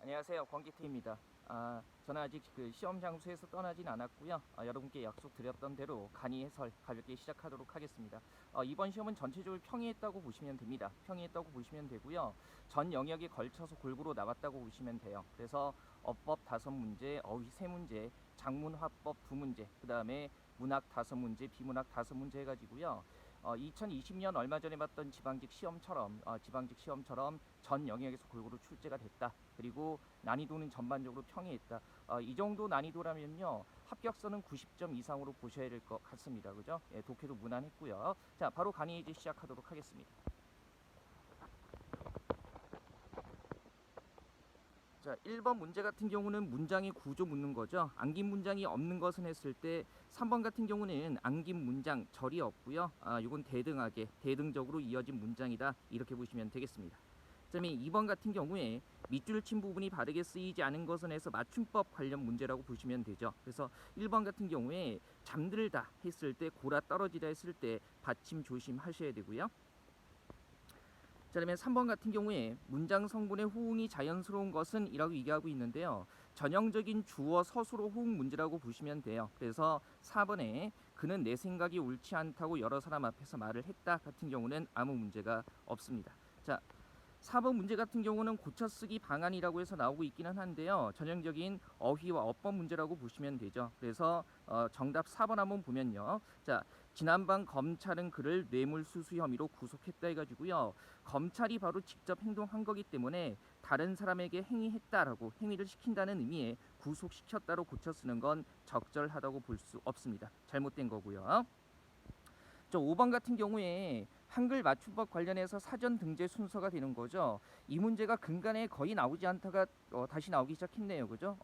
안녕하세요, 권기태입니다. 저는 아직 시험 장소에서 떠나진 않았고요. 여러분께 약속드렸던 대로 간이 해설 가볍게 시작하도록 하겠습니다. 이번 시험은 전체적으로 평이했다고 보시면 됩니다. 평이했다고 보시면 되고요. 전 영역에 걸쳐서 골고루 나왔다고 보시면 돼요. 그래서 어법 5문제, 어휘 3문제, 작문화법 2문제, 그 다음에 문학 5문제, 비문학 5문제 해가지고요. 2020년 얼마 전에 봤던 지방직 시험처럼 전 영역에서 골고루 출제가 됐다. 그리고 난이도는 전반적으로 평이했다. 이 정도 난이도라면요, 합격선은 90점 이상으로 보셔야 될 것 같습니다. 그죠? 예, 독해도 무난했고요. 자, 바로 강의 이제 시작하도록 하겠습니다. 자, 1번 문제 같은 경우는 문장의 구조 묻는 거죠. 안긴 문장이 없는 것은 했을 때 3번 같은 경우는 안긴 문장 절이 없고요. 이건 대등적으로 이어진 문장이다. 이렇게 보시면 되겠습니다. 그다음에 2번 같은 경우에 밑줄 친 부분이 바르게 쓰이지 않은 것은 해서 맞춤법 관련 문제라고 보시면 되죠. 그래서 1번 같은 경우에 잠들다 했을 때, 골아 떨어지다 했을 때 받침 조심하셔야 되고요. 자, 그러면 3번 같은 경우에 문장 성분의 호응이 자연스러운 것은 이라고 얘기하고 있는데요. 전형적인 주어 서술어 호응 문제라고 보시면 돼요. 그래서 4번에 그는 내 생각이 옳지 않다고 여러 사람 앞에서 말을 했다 같은 경우는 아무 문제가 없습니다. 자, 4번 문제 같은 경우는 고쳐쓰기 방안이라고 해서 나오고 있기는 한데요. 전형적인 어휘와 어법 문제라고 보시면 되죠. 그래서 정답 4번 한번 보면요. 자, 지난밤 검찰은 그를 뇌물수수 혐의로 구속했다 해가지고요. 검찰이 바로 직접 행동한 거기 때문에 다른 사람에게 행위했다라고, 행위를 시킨다는 의미에 구속시켰다로 고쳐 쓰는 건 적절하다고 볼 수 없습니다. 잘못된 거고요. 5번 같은 경우에 한글 맞춤법 관련해서 사전 등재 순서가 되는 거죠. 이 문제가 근간에 거의 나오지 않다가 다시 나오기 시작했네요. 그죠?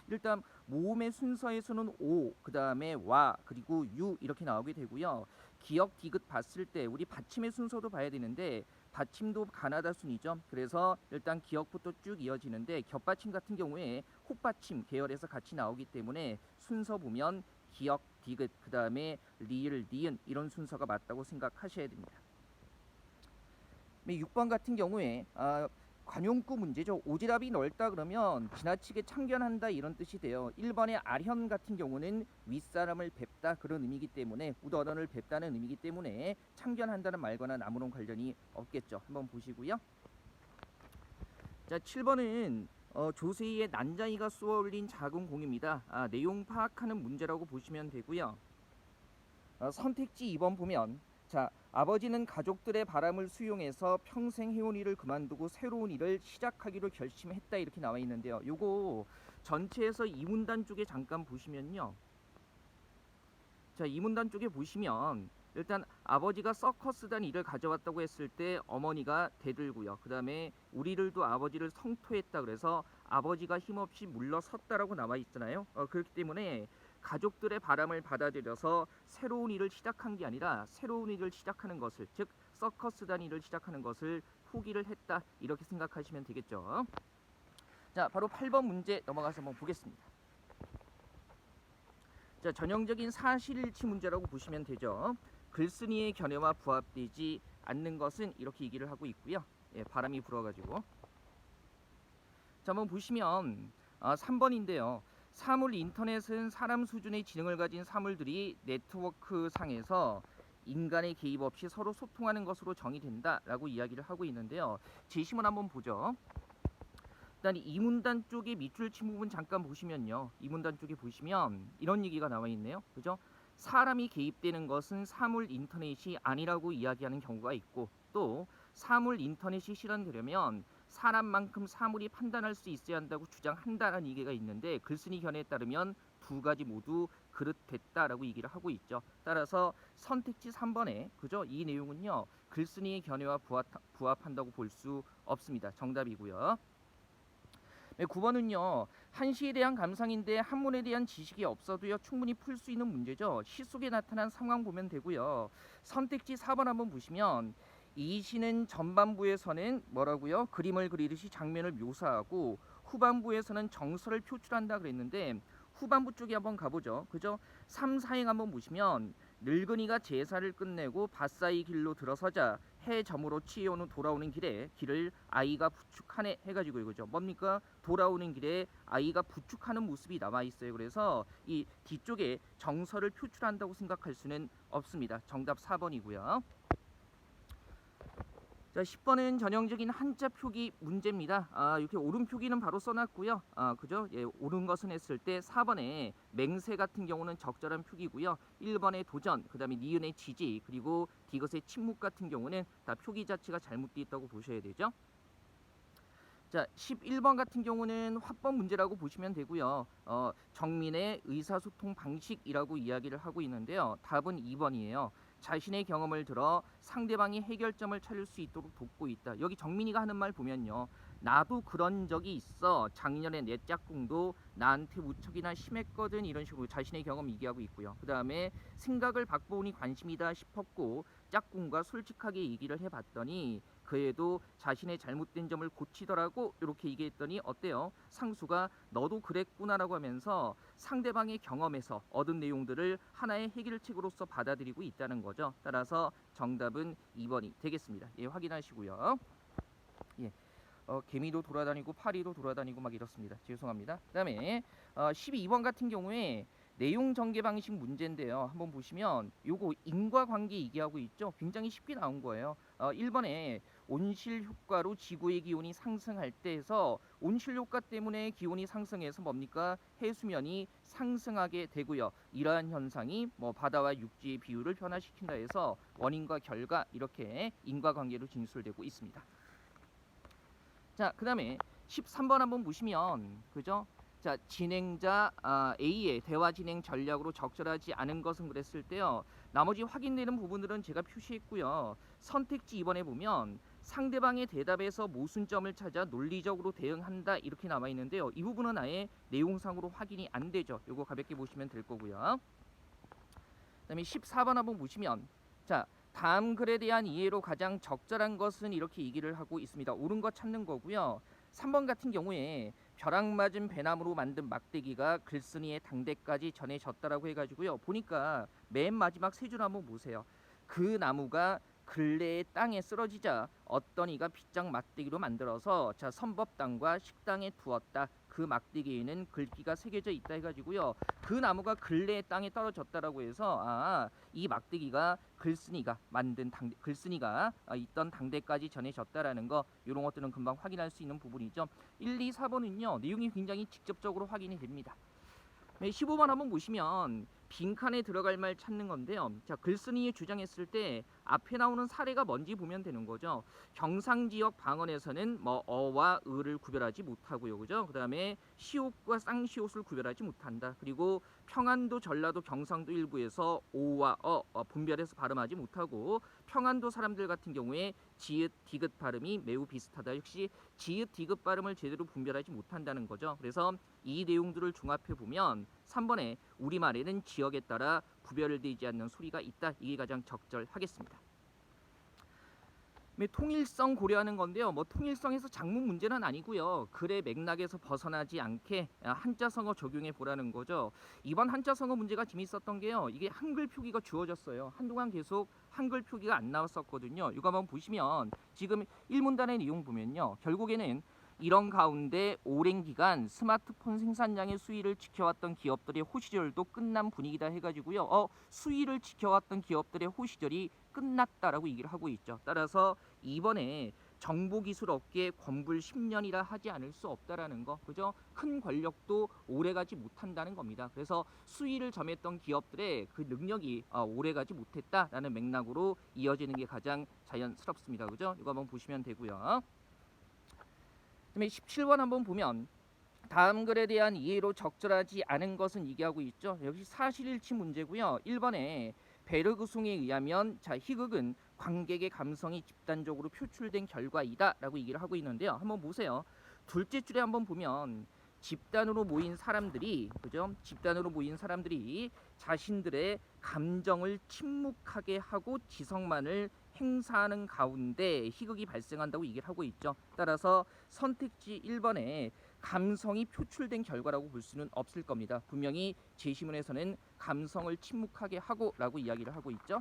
일단 모음의 순서에서는 오, 그 다음에 와, 그리고 유 이렇게 나오게 되고요. 기역, 디귿 봤을 때 우리 받침의 순서도 봐야 되는데 받침도 가나다 순이죠. 그래서 일단 기역부터 쭉 이어지는데 겹받침 같은 경우에 혹받침 계열에서 같이 나오기 때문에 순서 보면 기역, 디귿, 그 다음에 리을, 니은 이런 순서가 맞다고 생각하셔야 됩니다. 6번 같은 경우에 관용구 문제죠. 오지랖이 넓다 그러면 지나치게 참견한다 이런 뜻이 돼요. 1번의 아현 같은 경우는 윗사람을 뵙다 그런 의미이기 때문에 우더런을 뵙다는 의미이기 때문에 참견한다는 말과는 아무런 관련이 없겠죠. 한번 보시고요. 자, 7번은 조세희의 난자이가 쏘아 올린 작은 공입니다. 내용 파악하는 문제라고 보시면 되고요. 선택지 2번 보면 자, 아버지는 가족들의 바람을 수용해서 평생 해온 일을 그만두고 새로운 일을 시작하기로 결심했다 이렇게 나와 있는데요. 요거 전체에서 이 문단 쪽에 잠깐 보시면요. 자, 이 문단 쪽에 보시면 일단 아버지가 서커스단 일을 가져왔다고 했을 때 어머니가 대들고요. 그 다음에 우리들도 아버지를 성토했다 그래서 아버지가 힘없이 물러섰다라고 나와 있잖아요. 그렇기 때문에 가족들의 바람을 받아들여서 새로운 일을 시작한 게 아니라 새로운 일을 시작하는 것을, 즉 서커스단 일을 시작하는 것을 포기를 했다 이렇게 생각하시면 되겠죠. 자, 바로 8번 문제 넘어가서 한번 보겠습니다. 자, 전형적인 사실일치 문제라고 보시면 되죠. 글쓴이의 견해와 부합되지 않는 것은 이렇게 얘기를 하고 있고요. 예, 바람이 불어가지고. 자, 한번 보시면 3번인데요. 사물 인터넷은 사람 수준의 지능을 가진 사물들이 네트워크 상에서 인간의 개입 없이 서로 소통하는 것으로 정의된다라고 이야기를 하고 있는데요. 제시문 한번 보죠. 일단 이 문단 쪽에 밑줄 친 부분 잠깐 보시면요. 이 문단 쪽에 보시면 이런 얘기가 나와 있네요. 그죠? 사람이 개입되는 것은 사물 인터넷이 아니라고 이야기하는 경우가 있고, 또 사물 인터넷이 실현되려면 사람만큼 사물이 판단할 수 있어야 한다고 주장한다는 얘기가 있는데, 글쓴이 견해에 따르면 두 가지 모두 그릇됐다라고 얘기를 하고 있죠. 따라서 선택지 3번에 그죠? 이 내용은요. 글쓴이의 견해와 부합한다고 볼 수 없습니다. 정답이고요. 9번은요. 한시에 대한 감상인데 한문에 대한 지식이 없어도요 충분히 풀 수 있는 문제죠. 시 속에 나타난 상황 보면 되고요. 선택지 4번 한번 보시면 이 시는 전반부에서는 뭐라고요? 그림을 그리듯이 장면을 묘사하고 후반부에서는 정서를 표출한다 그랬는데 후반부 쪽에 한번 가보죠. 그죠? 3, 4행 한번 보시면 늙은이가 제사를 끝내고 밭사이 길로 들어서자 해점으로 취해오는 돌아오는 길에 길을 아이가 부축하네 해가지고 이거죠. 뭡니까? 돌아오는 길에 아이가 부축하는 모습이 남아 있어요. 그래서 이 뒤쪽에 정서를 표출한다고 생각할 수는 없습니다. 정답 4번이고요. 자, 10번은 전형적인 한자 표기 문제입니다. 이렇게 옳은 표기는 바로 써놨고요. 그죠? 예, 옳은 것은 했을 때 4번에 맹세 같은 경우는 적절한 표기고요. 1번의 도전, 그 다음에 니은의 지지, 그리고 디귿의 침묵 같은 경우는 다 표기 자체가 잘못되어 있다고 보셔야 되죠. 자, 11번 같은 경우는 화법 문제라고 보시면 되고요. 정민의 의사소통 방식이라고 이야기를 하고 있는데요. 답은 2번이에요. 자신의 경험을 들어 상대방이 해결점을 찾을 수 있도록 돕고 있다. 여기 정민이가 하는 말 보면요. 나도 그런 적이 있어. 작년에 내 짝꿍도 나한테 무척이나 심했거든. 이런 식으로 자신의 경험 얘기하고 있고요. 그 다음에 생각을 바꿔보니 관심이다 싶었고 짝꿍과 솔직하게 얘기를 해봤더니 그애도 자신의 잘못된 점을 고치더라고. 이렇게 얘기했더니 어때요? 상수가 너도 그랬구나라고 하면서 상대방의 경험에서 얻은 내용들을 하나의 해결책으로서 받아들이고 있다는 거죠. 따라서 정답은 2번이 되겠습니다. 예, 확인하시고요. 예. 개미도 돌아다니고 파리도 돌아다니고 막 이렇습니다. 죄송합니다. 그 다음에 12번 같은 경우에 내용 전개 방식 문제인데요. 한번 보시면 요거 인과관계 얘기하고 있죠. 굉장히 쉽게 나온 거예요. 1번에 온실 효과로 지구의 기온이 상승할 때에서 온실 효과 때문에 기온이 상승해서 뭡니까? 해수면이 상승하게 되고요. 이러한 현상이 뭐 바다와 육지의 비율을 변화시킨다 해서 원인과 결과 이렇게 인과관계로 진술되고 있습니다. 자, 그 다음에 13번 한번 보시면 그죠? 자, 진행자 A의 대화 진행 전략으로 적절하지 않은 것은 그랬을 때요. 나머지 확인되는 부분들은 제가 표시했고요. 선택지 2번에 보면 상대방의 대답에서 모순점을 찾아 논리적으로 대응한다 이렇게 남아 있는데요. 이 부분은 아예 내용상으로 확인이 안 되죠. 요거 가볍게 보시면 될 거고요. 그다음에 14번 한번 보시면 자, 다음 글에 대한 이해로 가장 적절한 것은 이렇게 얘기를 하고 있습니다. 옳은 거 찾는 거고요. 3번 같은 경우에 벼락 맞은 배나무로 만든 막대기가 글쓴이의 당대까지 전해졌다라고 해가지고요. 보니까 맨 마지막 세 줄 한번 보세요. 그 나무가 근래에 땅에 쓰러지자 어떤 이가 빗장 막대기로 만들어서 자 선법당과 식당에 두었다. 그 막대기에는 글귀가 새겨져 있다 해가지고요. 그 나무가 근래에 땅에 떨어졌다라고 해서 이 막대기가 글쓴이가 만든 글쓴이가 있던 당대까지 전해졌다라는 거 이런 것들은 금방 확인할 수 있는 부분이죠. 1, 2, 4번은요 내용이 굉장히 직접적으로 확인이 됩니다. 15번 한번 보시면 빈칸에 들어갈 말 찾는 건데요. 자, 글쓴이의 주장했을 때 앞에 나오는 사례가 뭔지 보면 되는 거죠. 경상 지역 방언에서는 뭐 어와 을을 구별하지 못하고요. 그죠? 그다음에 시옷과 쌍시옷을 구별하지 못한다. 그리고 평안도, 전라도, 경상도 일부에서 오와 분별해서 발음하지 못하고 평안도 사람들 같은 경우에 지읒, 디귿 발음이 매우 비슷하다. 역시 지읒, 디귿 발음을 제대로 분별하지 못한다는 거죠. 그래서 이 내용들을 종합해 보면 3번에 우리말에는 지역에 따라 구별되지 않는 소리가 있다. 이게 가장 적절하겠습니다. 통일성 고려하는 건데요. 뭐 통일성에서 작문 문제는 아니고요. 글의 맥락에서 벗어나지 않게 한자성어 적용해 보라는 거죠. 이번 한자성어 문제가 재밌었던 게요. 이게 한글 표기가 주어졌어요. 한동안 계속 한글 표기가 안 나왔었거든요. 이거 한번 보시면 지금 1문단의 내용 보면요. 결국에는 이런 가운데 오랜 기간 스마트폰 생산량의 수위를 지켜왔던 기업들의 호시절도 끝난 분위기다 해가지고요. 수위를 지켜왔던 기업들의 호시절이 끝났다라고 얘기를 하고 있죠. 따라서 이번에 정보기술 업계 권불 10년이라 하지 않을 수 없다라는 거, 그죠? 큰 권력도 오래가지 못한다는 겁니다. 그래서 수위를 점했던 기업들의 그 능력이 오래가지 못했다라는 맥락으로 이어지는 게 가장 자연스럽습니다. 그죠? 이거 한번 보시면 되고요. 그다음에 17번 한번 보면 다음 글에 대한 이해로 적절하지 않은 것은 얘기하고 있죠. 역시 사실일치 문제고요. 1번에 베르그송에 의하면 자 희극은 관객의 감성이 집단적으로 표출된 결과이다라고 얘기를 하고 있는데요. 한번 보세요. 둘째 줄에 한번 보면 집단으로 모인 사람들이 그죠? 집단으로 모인 사람들이 자신들의 감정을 침묵하게 하고 지성만을 행사하는 가운데 희극이 발생한다고 얘기를 하고 있죠. 따라서 선택지 1번에 감성이 표출된 결과라고 볼 수는 없을 겁니다. 분명히 제시문에서는 감성을 침묵하게 하고 라고 이야기를 하고 있죠.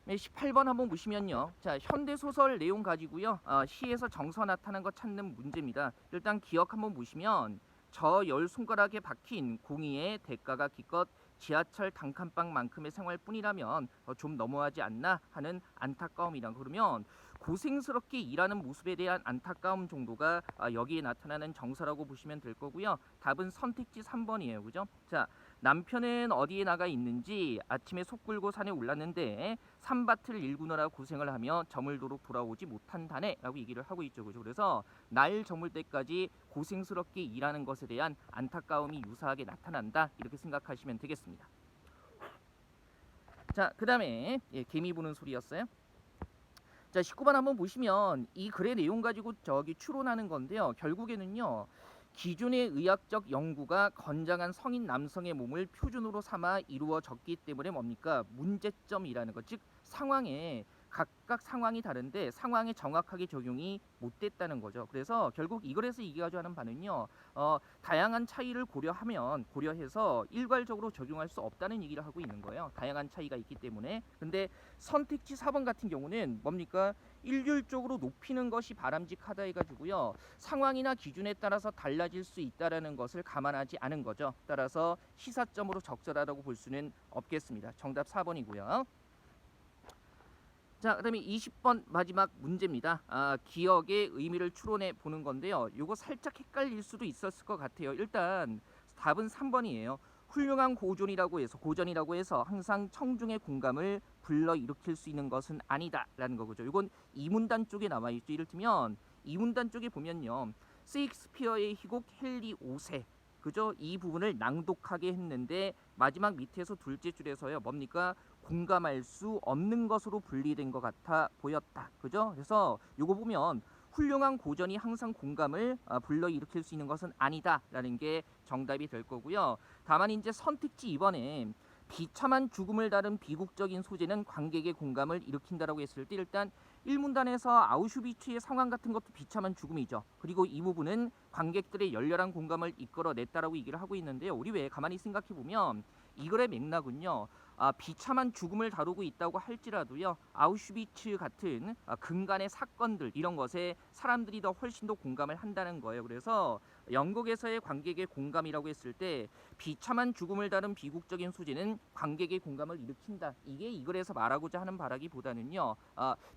18번 한번 보시면요. 자, 현대소설 내용 가지고요. 시에서 정서 나타난 것 찾는 문제입니다. 일단 기억 한번 보시면 저 열 손가락에 박힌 공의의 대가가 기껏 지하철 단칸방만큼의 생활뿐이라면 좀 너무하지 않나 하는 안타까움이란 그러면 고생스럽게 일하는 모습에 대한 안타까움 정도가 여기에 나타나는 정서라고 보시면 될 거고요. 답은 선택지 3번이에요. 그죠? 자, 남편은 어디에 나가 있는지 아침에 속 끓고 산에 올랐는데 산밭을 일구느라 고생을 하며 저물도록 돌아오지 못한다네 라고 얘기를 하고 있죠. 그죠? 그래서 날 저물 때까지 고생스럽게 일하는 것에 대한 안타까움이 유사하게 나타난다 이렇게 생각하시면 되겠습니다. 자, 그 다음에 개미 부는 소리였어요. 자, 19번 한번 보시면 이 글의 내용 가지고 저기 추론하는 건데요. 결국에는요. 기존의 의학적 연구가 건장한 성인 남성의 몸을 표준으로 삼아 이루어졌기 때문에 뭡니까? 문제점이라는 것. 즉 상황에 각각 상황이 다른데 상황에 정확하게 적용이 못 됐다는 거죠. 그래서 결국 이글에서 얘기하자 하는 바는요. 다양한 차이를 고려해서 일괄적으로 적용할 수 없다는 얘기를 하고 있는 거예요. 다양한 차이가 있기 때문에. 근데 선택지 4번 같은 경우는 뭡니까? 일률적으로 높이는 것이 바람직하다 해가지고요. 상황이나 기준에 따라서 달라질 수 있다라는 것을 감안하지 않은 거죠. 따라서 시사점으로 적절하다고 볼 수는 없겠습니다. 정답 4번이고요. 자, 그다음에 20번 마지막 문제입니다. 기억의 의미를 추론해 보는 건데요. 요거 살짝 헷갈릴 수도 있었을 것 같아요. 일단 답은 3번이에요. 훌륭한 고전이라고 해서 항상 청중의 공감을 불러일으킬 수 있는 것은 아니다라는 거죠. 이건 이문단 쪽에 나와 있죠. 이를테면 이문단 쪽에 보면요. 세익스피어의 희곡 헨리 5세 그죠? 이 부분을 낭독하게 했는데 마지막 밑에서 둘째 줄에서요. 뭡니까? 공감할 수 없는 것으로 분리된 것 같아 보였다. 그죠? 그래서 요거 보면 훌륭한 고전이 항상 공감을 불러일으킬 수 있는 것은 아니다라는 게 정답이 될 거고요. 다만 이제 선택지 2번에 비참한 죽음을 다룬 비극적인 소재는 관객의 공감을 일으킨다라고 했을 때 일단 1문단에서 아우슈비츠의 상황 같은 것도 비참한 죽음이죠. 그리고 이 부분은 관객들의 열렬한 공감을 이끌어냈다라고 얘기를 하고 있는데요. 우리 왜 가만히 생각해 보면 이 글의 맥락은요. 비참한 죽음을 다루고 있다고 할지라도요. 아우슈비츠 같은 근간의 사건들 이런 것에 사람들이 더 훨씬 더 공감을 한다는 거예요. 그래서 영국에서의 관객의 공감이라고 했을 때 비참한 죽음을 다룬 비극적인 소재는 관객의 공감을 일으킨다. 이게 이 글에서 말하고자 하는 바라기보다는요.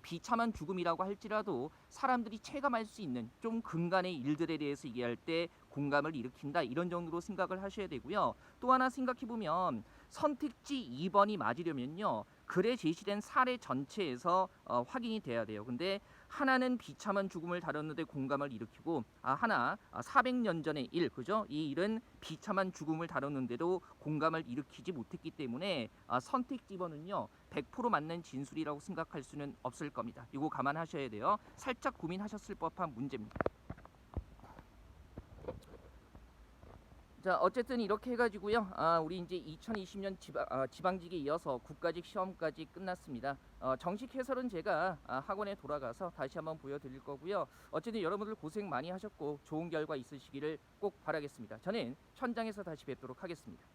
비참한 죽음이라고 할지라도 사람들이 체감할 수 있는 좀 근간의 일들에 대해서 얘기할 때 공감을 일으킨다. 이런 정도로 생각을 하셔야 되고요. 또 하나 생각해 보면 선택지 2번이 맞으려면요. 글에 제시된 사례 전체에서 확인이 돼야 돼요. 근데 하나는 비참한 죽음을 다뤘는데 공감을 일으키고 하나 400년 전의 일 그죠? 이 일은 비참한 죽음을 다뤘는데도 공감을 일으키지 못했기 때문에 선택지 2번은요. 100% 맞는 진술이라고 생각할 수는 없을 겁니다. 이거 감안하셔야 돼요. 살짝 고민하셨을 법한 문제입니다. 자, 어쨌든 이렇게 해가지고요. 우리 이제 2020년 지방직에 이어서 국가직 시험까지 끝났습니다. 정식 해설은 제가 학원에 돌아가서 다시 한번 보여드릴 거고요. 어쨌든 여러분들 고생 많이 하셨고 좋은 결과 있으시기를 꼭 바라겠습니다. 저는 현장에서 다시 뵙도록 하겠습니다.